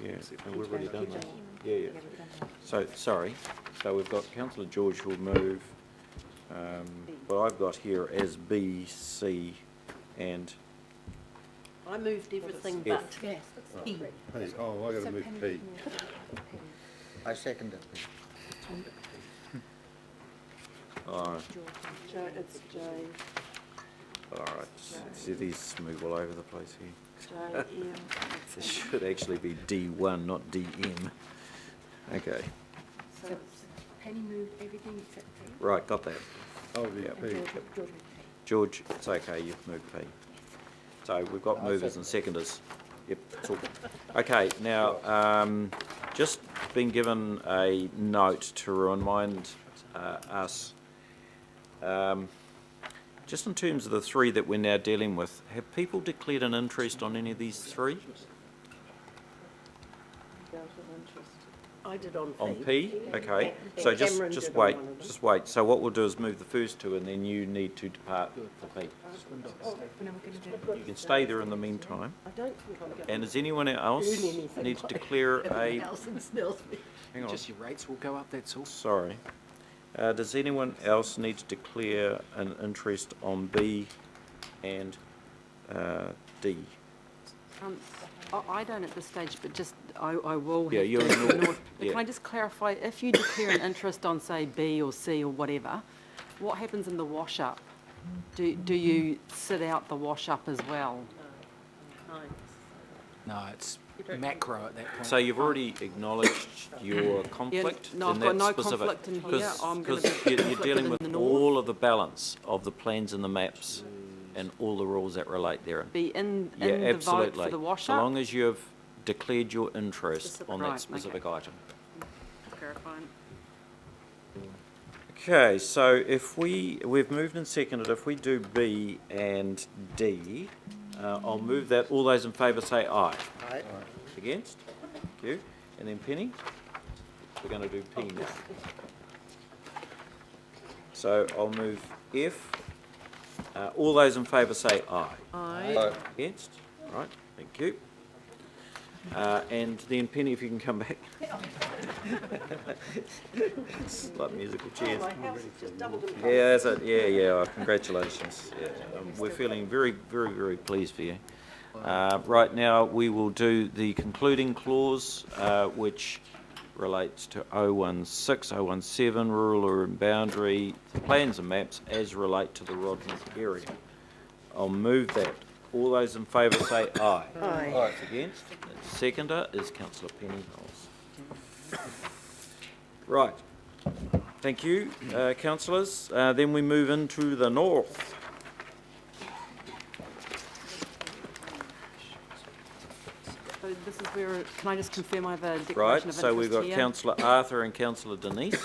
Yeah, and we've already done that. Yeah. So, sorry. So we've got Councillor George who'll move, but I've got here as B, C, and I moved everything F. but P. Oh, I got to move P. I second it. all right. It's J, All right. See, these move all over the place here. J, M. This should actually be D1, not DM. Okay. So Penny moved everything except P. Right, got that. Oh, yeah, Yep. P. George moved P. George, it's okay, you've moved P. So we've got movers and seconders. Yep, it's all good. Okay, now, just been given a note to remind us, just in terms of the three that we're now dealing with, have people declared an interest on any of these three? I did on P. On P? Okay, so And Cameron just did wait, on one of them. just wait. So what we'll do is move the first two and then you need to depart for P. Oh, and then we're going to do You can stay there in the meantime. I don't think I'm going And does anyone else Doing anything need to like declare a, everything else in Snellsby. hang on, Just your rates will go up, that's all. sorry. Does anyone else need to declare an interest on B and D? I don't at this stage, but just, I will Yeah, have you're to in North, Can yeah. I just clarify, if you declare an interest on, say, B or C or whatever, what happens in the wash-up? Do you sit out the wash-up as well? No, it's macro at that point. So you've already acknowledged your conflict no, I've in got that no specific... conflict in here. I'm gonna Because be you're dealing conflicted with in the north. all of the balance of the plans and the maps and all the rules that relate therein. Be in Yeah, the vote absolutely. for the So wash-up? long as you've declared your interest Specific- on right, that specific okay. item. Clarifying. Okay, so if we've moved and seconded, if we do B and D, I'll move that. All those in favour say aye. Aye. Against? Thank you. And then Penny? We're going to do P now. So I'll move F. All those in favour say aye. Aye. Against? Right, thank you. And then Penny, if you can come back. It's like musical chairs. My house is just doubled in Yeah, that's it. Yeah. Oh, congratulations. Yeah, we're feeling very, very, very pleased for you. Right now, we will do the concluding clause, which relates to 016, 017, rural urban boundary, plans and maps as relate to the Rodman area. I'll move that. All those in favour say aye. Aye. Against? And seconder is Councillor Penny Knowles. Right. Thank you, councillors. Then we move into the north. So this is where, can I just confirm I have a declaration Right, of interest so we've got here? Councillor Arthur and Councillor Denise.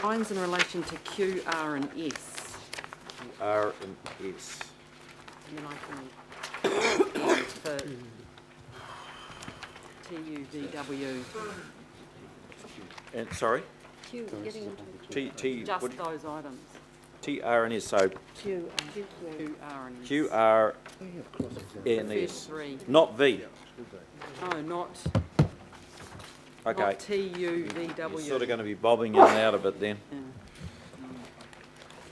Mine's in relation to Q, R and S. R and S. And then I can for TUVW, And, sorry? Q, getting into T, just what, those items, T, R and S, so Q, Q, R and S. Q, R, and First S. three. Not V. No, not Okay. TUVW. You're sort of going to be bobbing in and out of it then.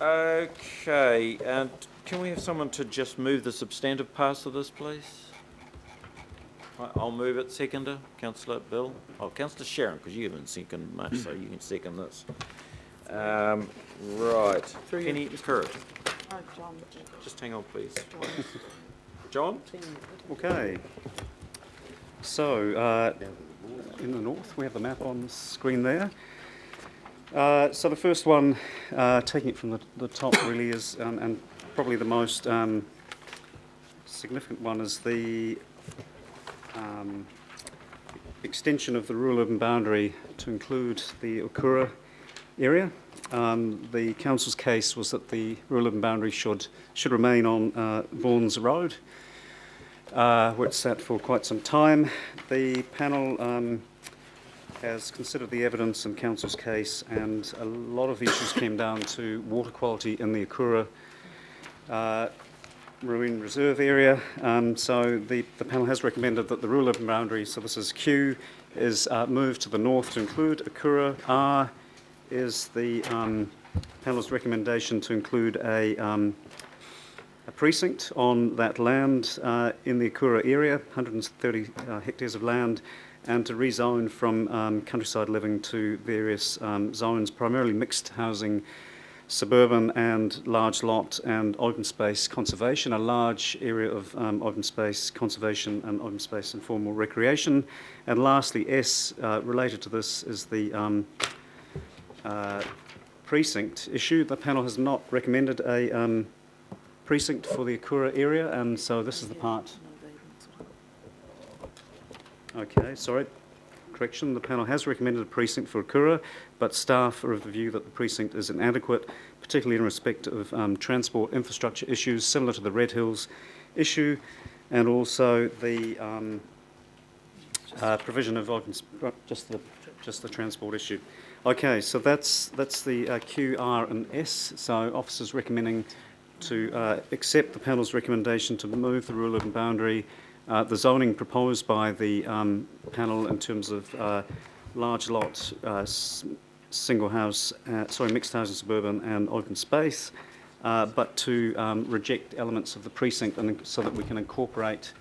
Yeah. Okay, and can we have someone to just move the substantive parts of this, please? Right, I'll move it. Seconder, Councillor Bill. Oh, Councillor Sharon, because you haven't seconded much, so you can second this. Right, Penny Currett. Oh, John. Just hang on, please. John? Okay, so in the north we have the map on the screen there. So the first one, taking it from the top really is, and probably the most significant one, is the extension of the rural urban boundary to include the Okura area. The council's case was that the rural urban boundary should remain on Vaughan's Road, where it's sat for quite some time. The panel has considered the evidence in council's case, and a lot of issues came down to water quality in the Okura marine reserve area. So the panel has recommended that the rural urban boundary, so this is Q, is moved to the north to include Akura. R is the panel's recommendation to include a precinct on that land in the Akura area, 130 hectares of land, and to rezone from countryside living to various zones, primarily mixed housing, suburban and large lot and open space conservation, a large area of open space conservation and open space informal recreation. And lastly, S, related to this, is the precinct issue. The panel has not recommended a precinct for the Akura area, and so this is the part. Okay, sorry. Correction, the panel has recommended a precinct for Akura, but staff are of the view that the precinct is inadequate, particularly in respect of transport infrastructure issues similar to the Red Hills issue, and also the provision of just the transport issue. Okay, so that's the Q, R, and S. So officers recommending to accept the panel's recommendation to move the rural urban boundary. The zoning proposed by the panel in terms of large lot, single house, mixed housing, suburban and open space, but to reject elements of the precinct and so that we can incorporate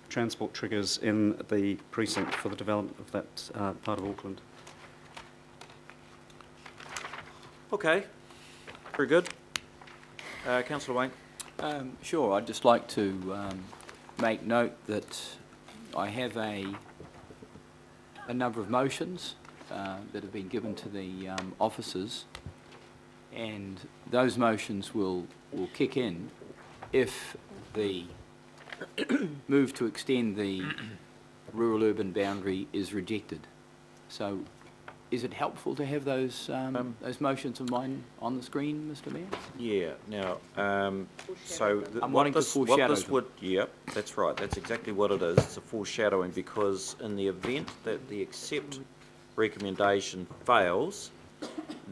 transport triggers in the precinct for the development of that part of Auckland. Okay, very good. Councillor Wayne. Sure, I'd just like to make note that I have a number of motions that have been given to the officers, and those motions will kick in if the move to extend the rural urban boundary is rejected. So is it helpful to have those motions of mine on the screen, Mr. Mayor? Yeah, now, so... I'm wanting to foreshadow them. Yep, that's right, that's exactly what it is. It's a foreshadowing, because in the event that the accept recommendation fails,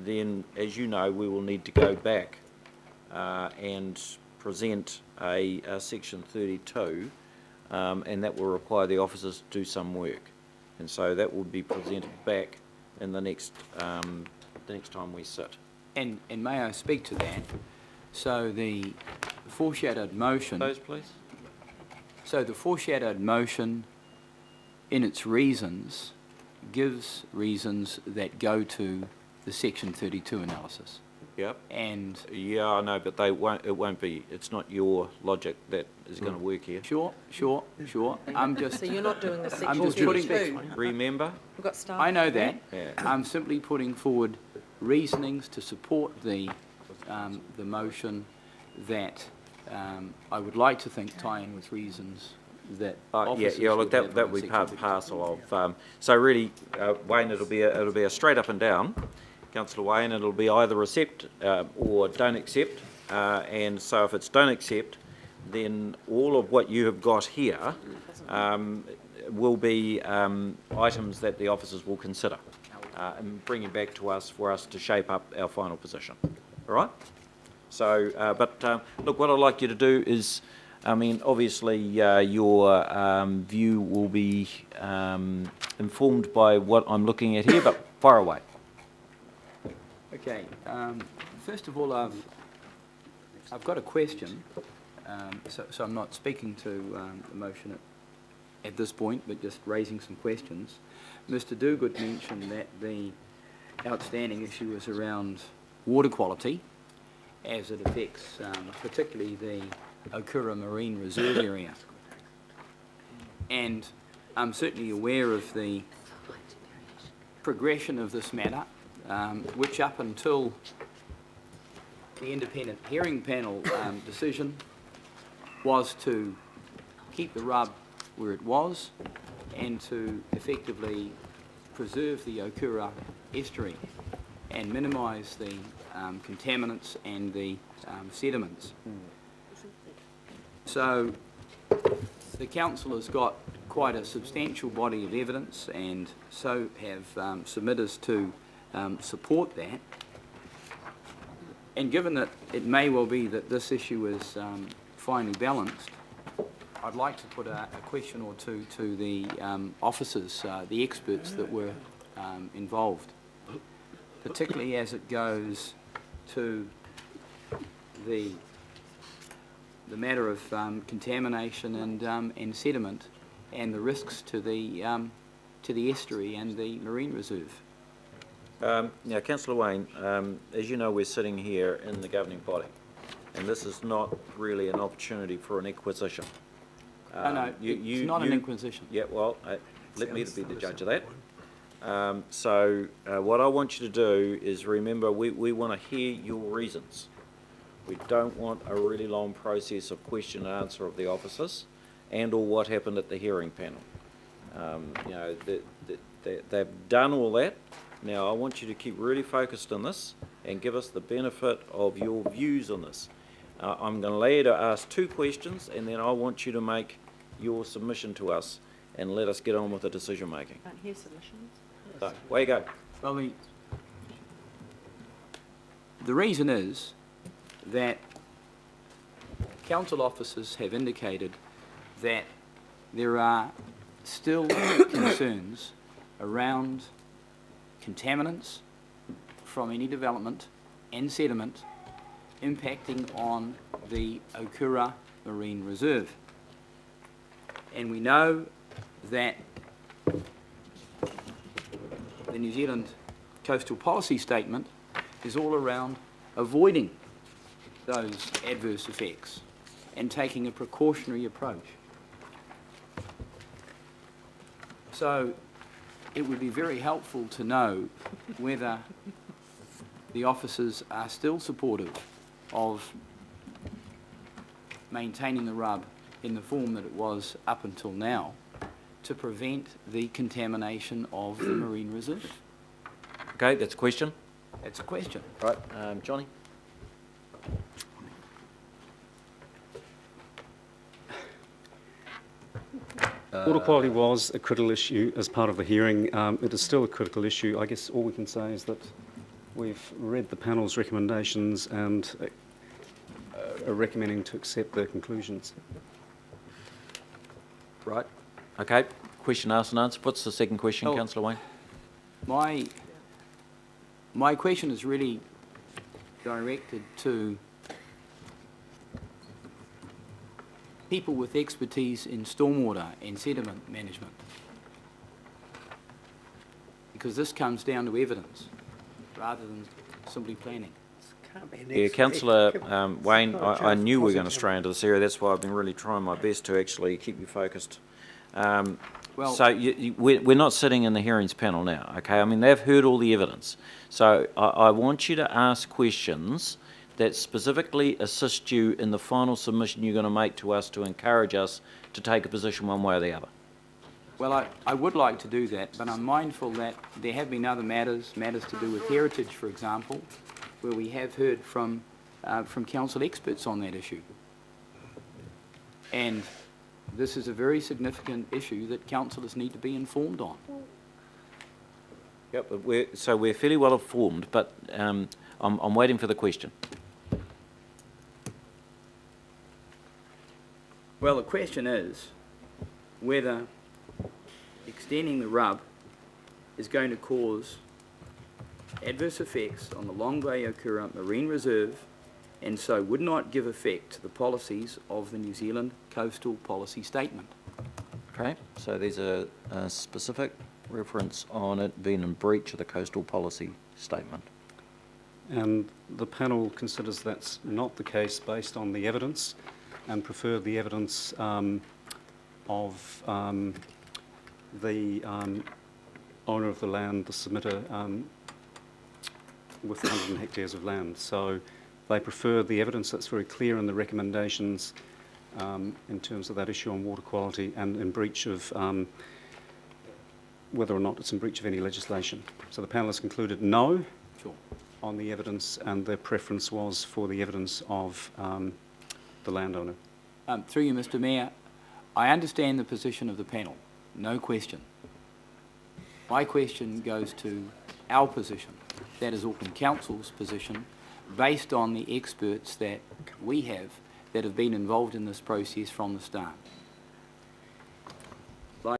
then, as you know, we will need to go back and present a section 32, and that will require the officers to do some work. And so that will be presented back in the next time we sit. And may I speak to that? So the foreshadowed motion... Those, please. So the foreshadowed motion, in its reasons, gives reasons that go to the Section 32 analysis. Yep. And... Yeah, I know, but it won't be, it's not your logic that is going to work here. Sure. I'm just... So you're not doing the I'm section just putting... 32? Remember? We've got staff. I know that. Yeah. I'm simply putting forward reasonings to support the motion that I would like to think tie in with reasons that officers Yeah, look, would have that on would be Section part and 32. parcel of, so really, Wayne, it'll be a straight up and down, Councillor Wayne, it'll be either accept or don't accept, and so if it's don't accept, then all of what you have got here will be items that the officers will consider and bring it back to us for us to shape up our final position. All right? So, look, what I'd like you to do is, I mean, obviously your view will be informed by what I'm looking at here, but fire away. Okay. First of all, I've got a question. So I'm not speaking to the motion at this point, but just raising some questions. Mr. Duguid mentioned that the outstanding issue is around water quality, as it affects particularly the Okura Marine Reserve area. And I'm certainly aware of the progression of this matter, which up until the independent hearing panel decision was to keep the rub where it was and to effectively preserve the Okura estuary and minimise the contaminants and the sediments. So the council has got quite a substantial body of evidence, and so have submitters to support that. And given that it may well be that this issue is finely balanced, I'd like to put a question or two to the officers, the experts that were involved, particularly as it goes to the matter of contamination and sediment and the risks to the estuary and the marine reserve. Now, Councillor Wayne, as you know, we're sitting here in the governing body, and this is not really an opportunity for an inquisition. No, it's not an inquisition. Yeah, well, let me be the judge of that. So what I want you to do is remember, we want to hear your reasons. We don't want a really long process of question and answer of the officers and or what happened at the hearing panel. You know, they've done all that. Now, I want you to keep really focused on this and give us the benefit of your views on this. I'm going to allow you to ask 2 questions, and then I want you to make your submission to us and let us get on with the decision making. Can't hear submissions. So, away you go. Well, the reason is that council officers have indicated that there are still concerns around contaminants from any development and sediment impacting on the Okura Marine Reserve. And we know that the New Zealand Coastal Policy Statement is all around avoiding those adverse effects and taking a precautionary approach. So it would be very helpful to know whether the officers are still supportive of maintaining the RUB in the form that it was up until now to prevent the contamination of the marine reserve. Okay, that's a question. That's a question. Right, Johnny? Water quality was a critical issue as part of the hearing. It is still a critical issue. I guess all we can say is that we've read the panel's recommendations and are recommending to accept their conclusions. Right. Okay, question asked and answered. What's the second question, Oh. Councillor Wayne? My question is really directed to people with expertise in stormwater and sediment management, because this comes down to evidence rather than simply planning. Yeah, Councillor Wayne, I knew we were going to stray into this area. That's why I've been really trying my best to actually keep you focused. Well, So we're not sitting in the hearings panel now, okay? I mean, they've heard all the evidence. So I want you to ask questions that specifically assist you in the final submission you're going to make to us to encourage us to take a position one way or the other. well, I would like to do that, but I'm mindful that there have been other matters to do with heritage, for example, where we have heard from council experts on that issue. And this is a very significant issue that councillors need to be informed on. Yep, but we're fairly well informed, but I'm waiting for the question. Well, the question is whether extending the RUB is going to cause adverse effects on the Long Bay Okura Marine Reserve and so would not give effect to the policies of the New Zealand Coastal Policy Statement. Okay, so there's a specific reference on it being in breach of the Coastal Policy Statement. And the panel considers that's not the case based on the evidence and prefer the evidence of the owner of the land, the submitter, with 100 hectares of land. So they prefer the evidence that's very clear in the recommendations in terms of that issue on water quality and in breach of whether or not it's in breach of any legislation. So the panel has concluded no Sure. on the evidence, and their preference was for the evidence of the landowner. Through you, Mr. Mayor, I understand the position of the panel, no question. My question goes to our position, that is Auckland Council's position, based on the experts that we have that have been involved in this process from the start.